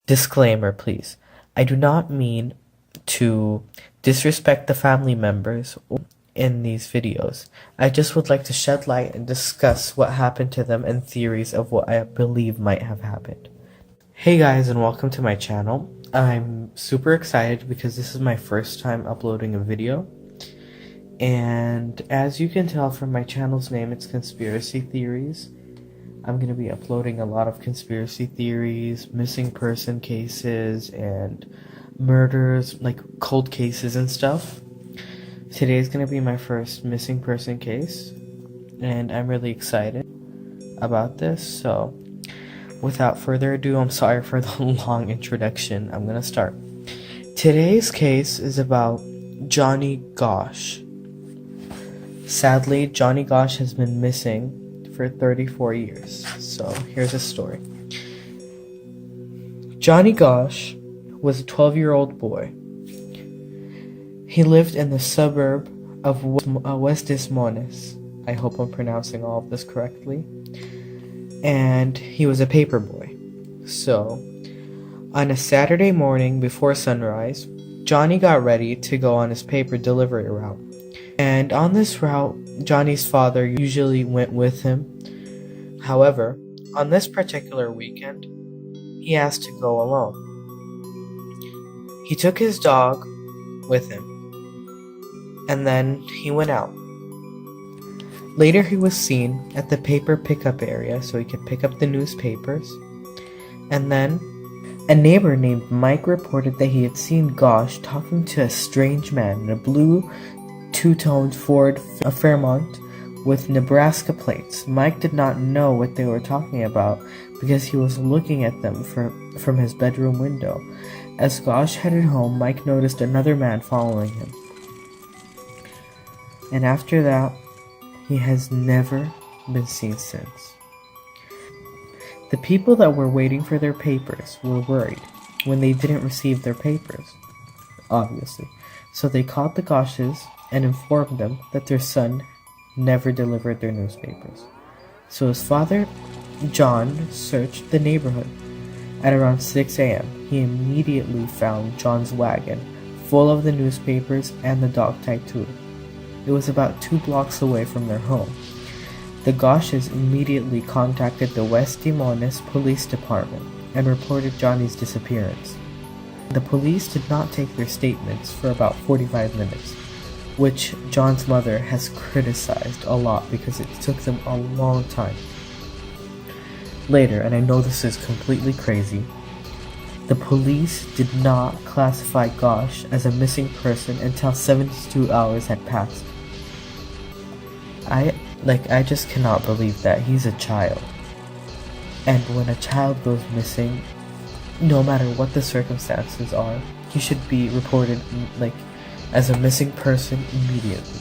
Disclaimer, please. I do not mean to disrespect the family members in these videos. I just would like to shed light and discuss what happened to them and theories of what I believe might have happened. Hey guys, and welcome to my channel. I'm super excited because this is my first time uploading a video. And as you can tell from my channel's name, it's Conspiracy Theories. I'm going to be uploading a lot of conspiracy theories, missing person cases, and murders, like cold cases and stuff. Today is going to be my first missing person case, and I'm really excited about this. So, without further ado, I'm sorry for the long introduction. I'm going to start. Today's case is about Johnny Gosch. Sadly, Johnny Gosch has been missing for 34 years. So here's a story. Johnny Gosch was a 12-year-old boy. He lived in the suburb of West Des Moines. I hope I'm pronouncing all of this correctly. And he was a paper boy. So, on a Saturday morning before sunrise, Johnny got ready to go on his paper delivery route. And on this route, Johnny's father usually went with him. However, on this particular weekend, he asked to go alone. He took his dog with him, and then he went out. Later, he was seen at the paper pickup area so he could pick up the newspapers. And then, a neighbor named Mike reported that he had seen Gosch talking to a strange man in a blue two-toned Ford Fairmont with Nebraska plates. Mike did not know what they were talking about because he was looking at them from his bedroom window. As Gosch headed home, Mike noticed another man following him. And after that, he has never been seen since. The people that were waiting for their papers were worried when they didn't receive their papers, obviously. So they called the Gosches and informed them that their son never delivered their newspapers. So his father, John, searched the neighborhood. At around 6 a.m., he immediately found John's wagon full of the newspapers and the dog tied to it. It was about 2 blocks away from their home. The Gosches immediately contacted the West Des Moines Police Department and reported Johnny's disappearance. The police did not take their statements for about 45 minutes, which John's mother has criticized a lot because it took them a long time. Later, and I know this is completely crazy, the police did not classify Gosch as a missing person until 72 hours had passed. I just cannot believe that. He's a child. And when a child goes missing, no matter what the circumstances are, he should be reported as a missing person immediately.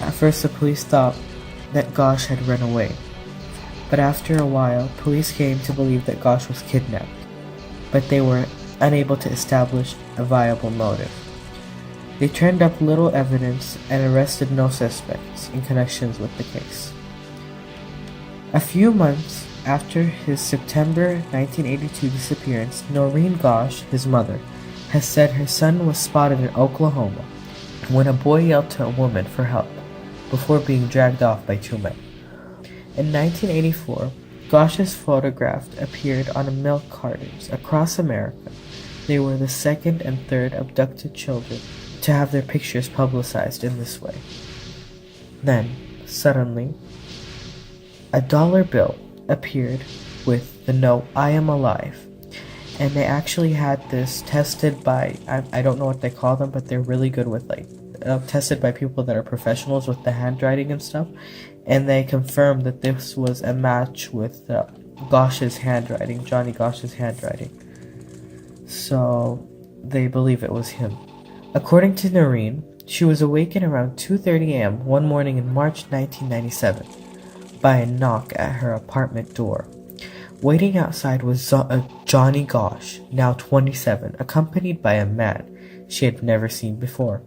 At first, the police thought that Gosch had run away, but after a while, police came to believe that Gosch was kidnapped, but they were unable to establish a viable motive. They turned up little evidence and arrested no suspects in connections with the case. A few months after his September 1982 disappearance, Noreen Gosch, his mother, has said her son was spotted in Oklahoma when a boy yelled to a woman for help before being dragged off by 2 men. In 1984, Gosch's photograph appeared on milk cartons across America. They were the second and third abducted children to have their pictures publicized in this way. Then, suddenly, a dollar bill appeared with the note, "I am alive." And they actually had this tested by, I don't know what they call them, but they're really good with tested by people that are professionals with the handwriting and stuff. And they confirmed that this was a match with Gosch's handwriting, Johnny Gosch's handwriting. So they believe it was him. According to Noreen, she was awakened around 2:30 a.m. one morning in March 1997 by a knock at her apartment door. Waiting outside was Johnny Gosch, now 27, accompanied by a man she had never seen before.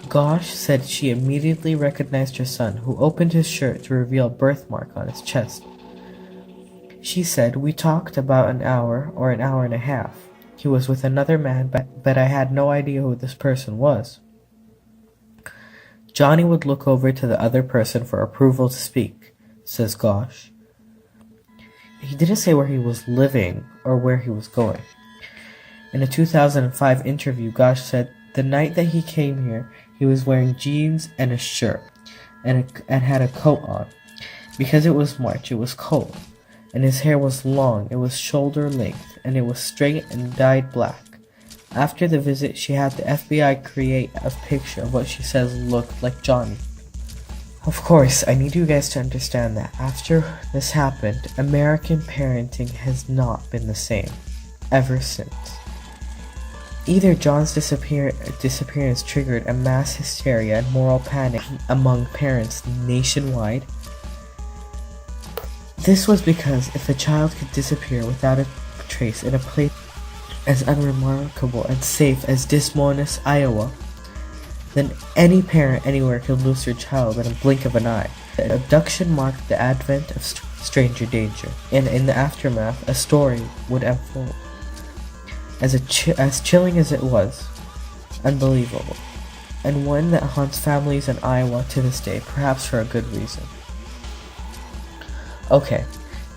Gosch said she immediately recognized her son, who opened his shirt to reveal a birthmark on his chest. She said, "We talked about an hour or an hour and a half. He was with another man, but I had no idea who this person was." Johnny would look over to the other person for approval to speak, says Gosch. He didn't say where he was living or where he was going. In a 2005 interview, Gosch said the night that he came here, he was wearing jeans and a shirt and had a coat on. Because it was March, it was cold, and his hair was long, it was shoulder length, and it was straight and dyed black. After the visit, she had the FBI create a picture of what she says looked like Johnny. Of course, I need you guys to understand that after this happened, American parenting has not been the same ever since. Either John's disappearance triggered a mass hysteria and moral panic among parents nationwide. This was because if a child could disappear without a trace in a place as unremarkable and safe as Des Moines, Iowa, then any parent anywhere could lose their child in a blink of an eye. The abduction marked the advent of stranger danger, and in the aftermath, a story would unfold. As chilling as it was, unbelievable, and one that haunts families in Iowa to this day, perhaps for a good reason. Okay,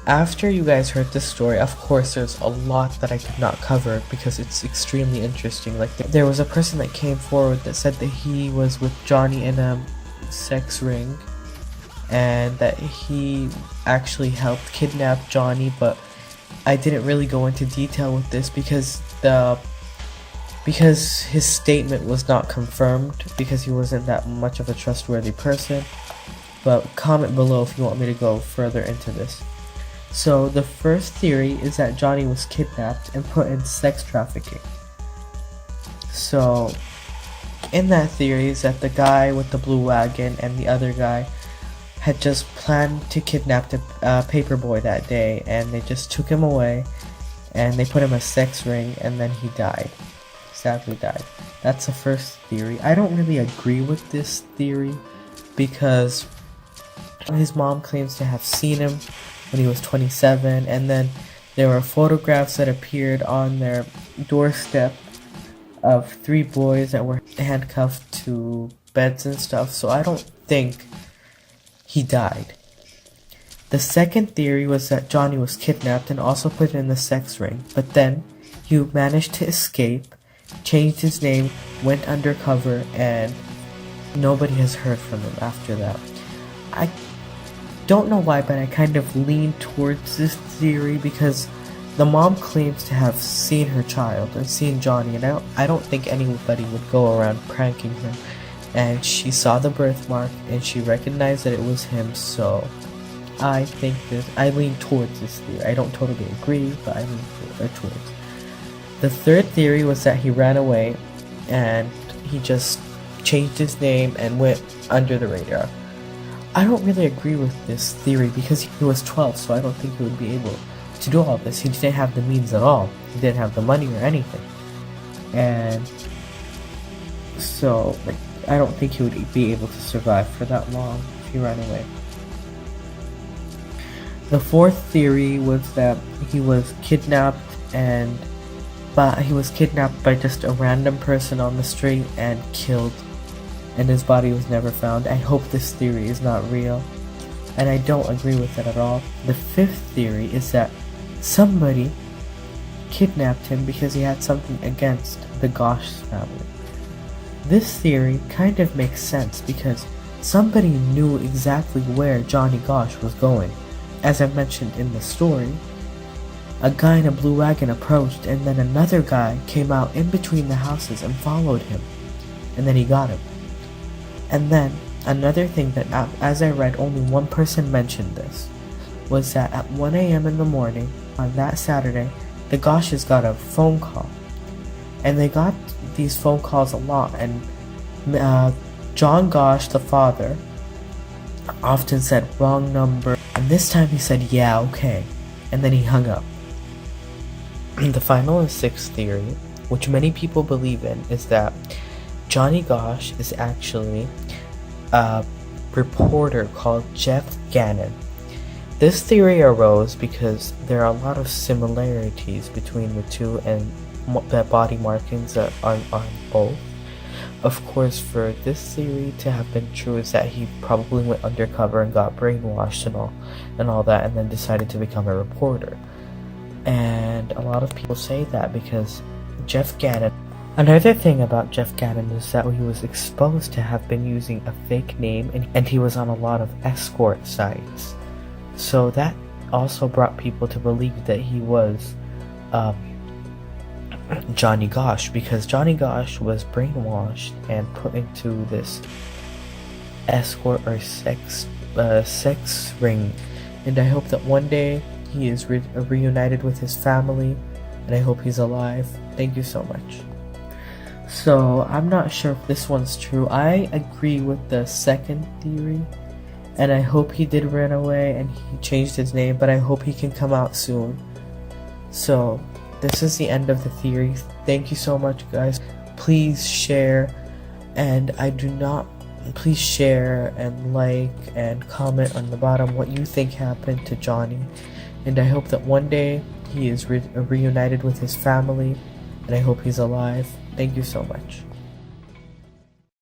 after you guys heard this story, of course there's a lot that I could not cover because it's extremely interesting. Like, there was a person that came forward that said that he was with Johnny in a sex ring and that he actually helped kidnap Johnny, but I didn't really go into detail with this because his statement was not confirmed, because he wasn't that much of a trustworthy person. But comment below if you want me to go further into this. So the first theory is that Johnny was kidnapped and put in sex trafficking. So in that theory is that the guy with the blue wagon and the other guy had just planned to kidnap the paperboy that day, and they just took him away and they put him in a sex ring, and then he died. Sadly died. That's the first theory. I don't really agree with this theory because his mom claims to have seen him when he was 27, and then there were photographs that appeared on their doorstep of 3 boys that were handcuffed to beds and stuff, so I don't think he died. The second theory was that Johnny was kidnapped and also put in the sex ring, but then he managed to escape, changed his name, went undercover, and nobody has heard from him after that. I don't know why, but I kind of lean towards this theory because the mom claims to have seen her child and seen Johnny, and I don't think anybody would go around pranking her. And she saw the birthmark and she recognized that it was him, so I lean towards this theory. I don't totally agree, but I lean towards. The third theory was that he ran away and he just changed his name and went under the radar. I don't really agree with this theory because he was 12, so I don't think he would be able to do all this. He didn't have the means at all. He didn't have the money or anything. And so, I don't think he would be able to survive for that long if he ran away. The fourth theory was that he was kidnapped by just a random person on the street and killed, and his body was never found. I hope this theory is not real, and I don't agree with it at all. The fifth theory is that somebody kidnapped him because he had something against the Gosch family. This theory kind of makes sense because somebody knew exactly where Johnny Gosch was going. As I mentioned in the story, a guy in a blue wagon approached, and then another guy came out in between the houses and followed him, and then he got him. And then another thing that, as I read, only one person mentioned this, was that at 1 a.m. in the morning on that Saturday, the Gosches got a phone call, and they got these phone calls a lot, and John Gosch, the father, often said wrong number, and this time he said yeah, okay, and then he hung up. The final and sixth theory, which many people believe in, is that Johnny Gosch is actually a reporter called Jeff Gannon, This theory arose because there are a lot of similarities between the two and the body markings that are on both. Of course, for this theory to have been true is that he probably went undercover and got brainwashed and all that, and then decided to become a reporter. And a lot of people say that because Jeff Gannon. Another thing about Jeff Gannon is that he was exposed to have been using a fake name, and he was on a lot of escort sites. So that also brought people to believe that he was Johnny Gosch, because Johnny Gosch was brainwashed and put into this escort or sex ring. And I hope that one day he is reunited with his family, and I hope he's alive. Thank you so much. So I'm not sure if this one's true. I agree with the second theory, and I hope he did run away and he changed his name, but I hope he can come out soon. So this is the end of the theory. Thank you so much, guys. Please share, and please share and like and comment on the bottom what you think happened to Johnny, and I hope that one day he is reunited with his family, and I hope he's alive. Thank you so much.